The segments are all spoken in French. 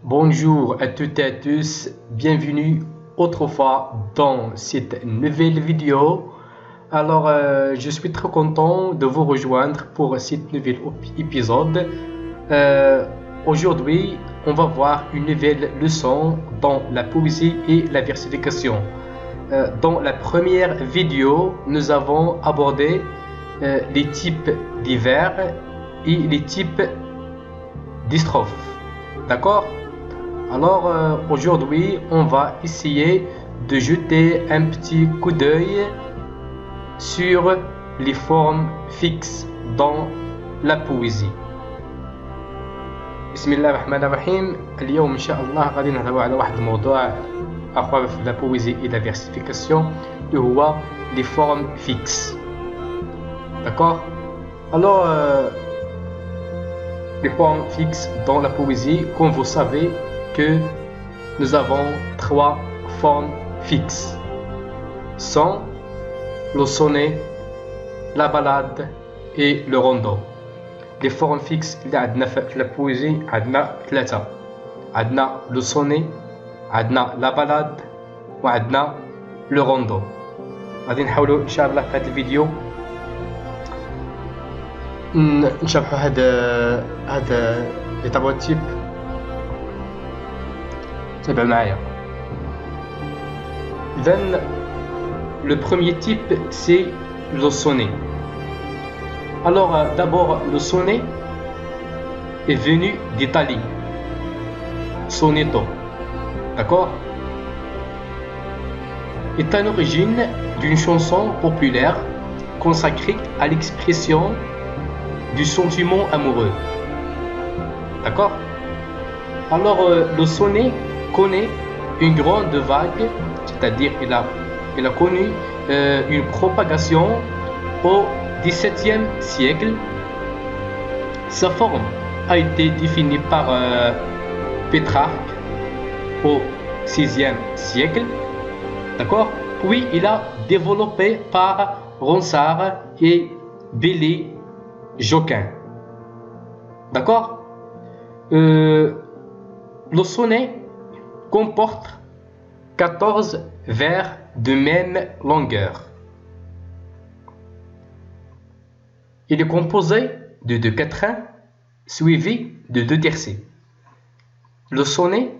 Bonjour à toutes et à tous, bienvenue autrefois dans cette nouvelle vidéo. Alors, je suis très content de vous rejoindre pour cet nouvel épisode. Aujourd'hui, on va voir une nouvelle leçon dans la poésie et la versification. Dans la première vidéo, nous avons abordé les types de vers et les types de strophes. D'accord? Alors aujourd'hui, on va essayer de jeter un petit coup d'œil sur les formes fixes dans la poésie. بسم الله الرحمن الرحيم. اليوم إن شاء الله غادي نهضروا على واحد الموضوع آخر في la poésie et la versification اللي هو les formes fixes. D'accord? Alors les formes fixes dans la poésie, comme vous savez que nous avons trois formes fixes sont le sonnet, la ballade et le rondo. Les formes fixes اللي عندنا في la poésie عندنا ثلاثة. عندنا le sonnet, عندنا la ballade وعندنا le rondo. غادي نحاولوا إن شاء الله في هذا الفيديو نشرحوا هذا لي trois types. تابع معايا. Then le premier type c'est le sonnet. Alors d'abord le sonnet est venu d'Italie. Sonetto. D'accord? Est à l'origine d'une chanson populaire consacrée à l'expression du sentiment amoureux. D'accord? Alors le sonnet connaît une grande vague, c'est-à-dire il a connu une propagation au XVIIe siècle. Sa forme a été définie par Pétrarque au VIe siècle. D'accord? Puis il a développé par Ronsard et Bailly-Jocquin. D'accord? Le sonnet comporte 14 vers de même longueur. Il est composé de 2 quatrains suivis de 2 tercets. Le sonnet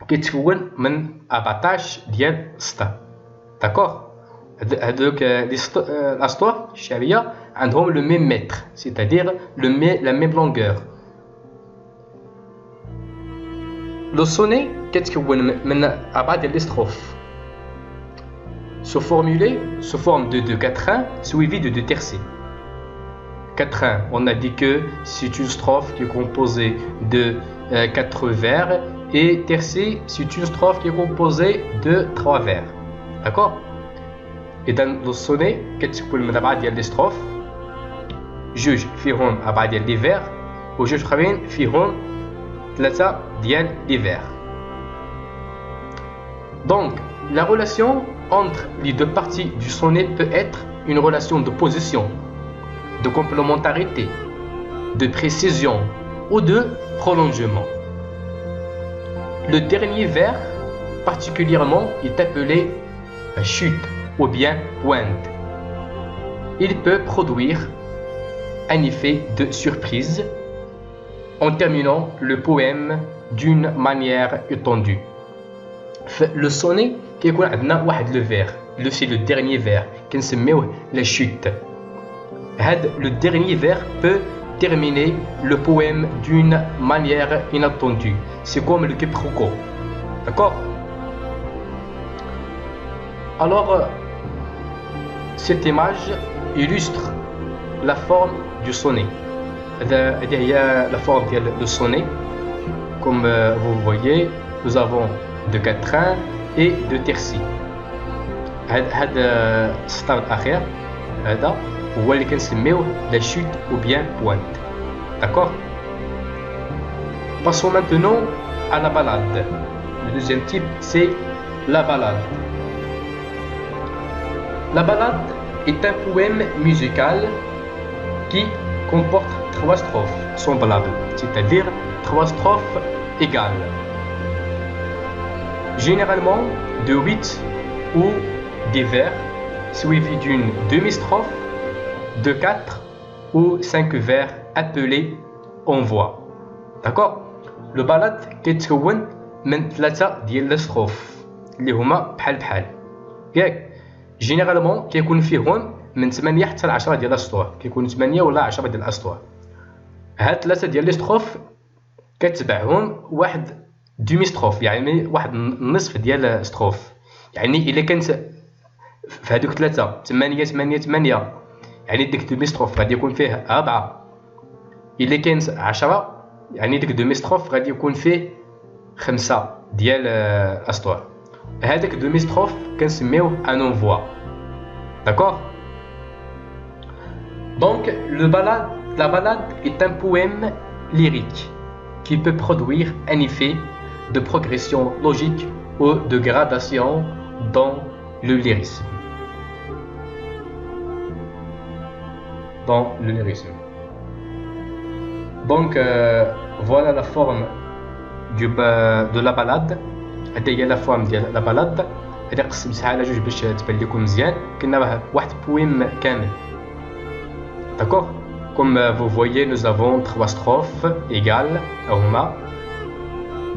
كيتكون من 14 ديال السطر. داكوغ هذوك الاسطر الشعريه عندهم le même mètre, c'est-à-dire la même longueur. Le sonnet كيتكون من 4 ديال الستروف sous forme de 2 quatrains suivis de 2 tercets. Quatrain, on a dit que c'est une strophe qui est composée de 4 vers et tercet, c'est une strophe qui est composée de 3 vers. D'accord? Et dans le sonnet, كتكون من 4 ديال الستروف جوج فيهم 4 ديال لي vers وجوج اخرين فيهم 3 ديال لي vers. Donc, la relation entre les deux parties du sonnet peut être une relation de position, de complémentarité, de précision ou de prolongement. Le dernier vers, particulièrement, est appelé chute ou bien pointe. Il peut produire un effet de surprise en terminant le poème d'une manière étendue. Le sonnet كيكون عندنا واحد le vers, c'est le dernier vers كنسميوه la chute. Le dernier vers peut terminer le poème d'une manière inattendue. C'est comme le quiproquo. D'accord? Alors, cette image illustre la forme du sonnet. Il y a la forme du sonnet. Comme vous voyez, nous avons 2 quatrains et 2 tercets. هذا السطر الأخير هذا هو اللي كنسميوه la chute ou bien pointe. D'accord? Passons maintenant à la ballade. Le deuxième type, c'est la ballade. La ballade est un poème musical qui comporte 3 strophes semblables, c'est-à-dire 3 strophes égale. Généralement de 8 ou des vers suivis d'une demi-strophe, de 4 ou 5 vers appelés envoi. D'accord. Le balade كيتكون من 3 ديال الستروف اللي هما بحال بحال ياك. جينيرالمون كيكون فيهم من 8 حتى ل 10 ديال الاسطور، كيكونوا 8 ولا 10 ديال الاسطور. هاد 3 ديال لي ستروف كتبعهم واحد دومي ستروف، يعني واحد النصف ديال ستروف. يعني الا كانت في هذوك 3 8 8 8 يعني ديك دومي ستروف غادي يكون فيه 4. الا كانت 10 يعني ديك دومي ستروف غادي يكون فيه 5 ديال الاسطور. هذاك دومي ستروف كنسميوه ان انفوا. D'accord. Donc la balade est un poème lyrique qui peut produire un effet de progression logique ou de gradation dans le lyrisme. Donc voilà la forme de la balade. هذه هي la forme ديال la balade. هذه قسمتها على جوج باش تبان لكم مزيان. كنا راه واحد بويم كامل. D'accord. Comme vous voyez, nous avons 3 strophes égales هما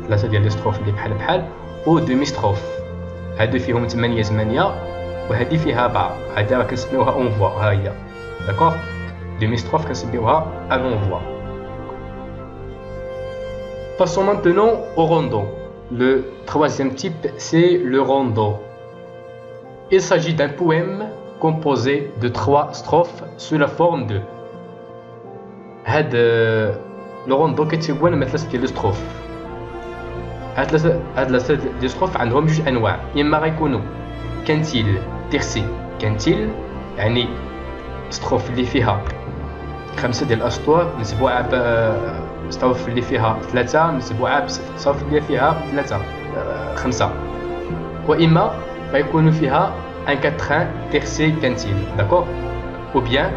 3 ديال لي ستروف اللي بحال بحال و دومي ستروف. هادو فيهم 8 8 وهذه فيها 4. هذه راه كنسميوها اونفوا. ها هي. D'accord. دومي ستروف كنسميوها ان اونفوا. Passons maintenant au rondo. Le troisième type, c'est le rondo. Il s'agit d'un poème composé de 3 strophes sous la forme de. Le rondo كيتكون من 3 ديال الستروف. هاد 3 ديال الستروف عندهم جوج انواع، اما غيكونوا كانتيل تيرسي. كانتيل يعني ستروف اللي فيها 5 ديال الاسطور متبوعه ستروف اللي فيها 3 متبوعه بستروف اللي فيها 5. واما غيكونوا فيها un quatrain tercé quintile, d'accord. Ou bien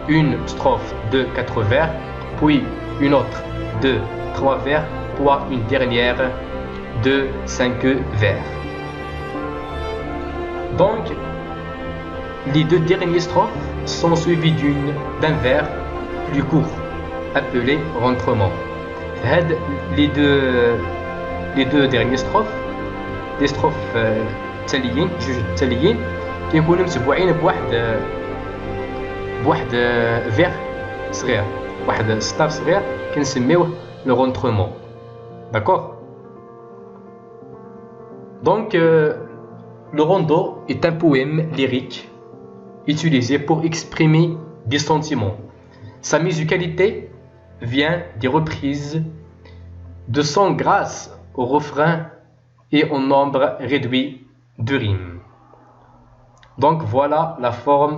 une strophe de 4 vers, puis une autre de 3 vers, puis une dernière de 5 vers. Donc les 2 dernières strophes sont suivies d'un vers plus court appelé rentrement. Les deux dernières strophes, les strophes تاليين جوج تاليين كيكونوا متبوعين بواحد فير صغير، واحد ستاف صغير كنسميوه لو رونترومون. D'accord. Donc le rondo est un poème lyrique utilisé pour exprimer des sentiments. Sa musicalité vient des reprises de son grâce au refrain et au nombre réduit de rimes. Donc voilà la forme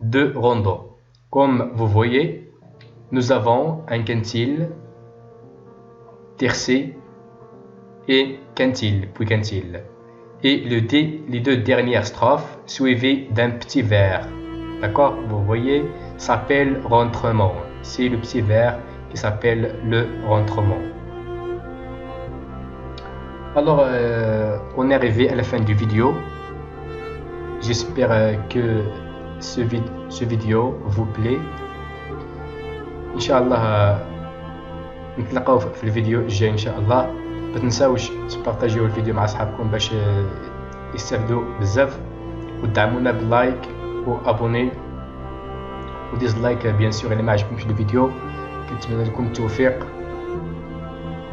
de rondo. Comme vous voyez, nous avons un quintile, tercé et quintile, puis quintile. Et les 2 dernières strophes suivies d'un petit vers. D'accord. Vous voyez, s'appelle rentrement. C'est le petit vers qui s'appelle le rentrement. Alors, on est arrivé à la fin du vidéo. J'espère que ce vidéo vous plaît. Inch'Allah, نتلاقاو في الفيديو الجاي إن شاء الله. ما تنساوش تبارطاجيو الفيديو مع أصحابكم باش يستافدوا بزاف، ودعمونا باللايك وابوني وديزلايك بيان سور اللي ما عجبكمش الفيديو. كنتمنى لكم التوفيق.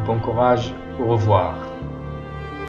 Bon courage, au revoir.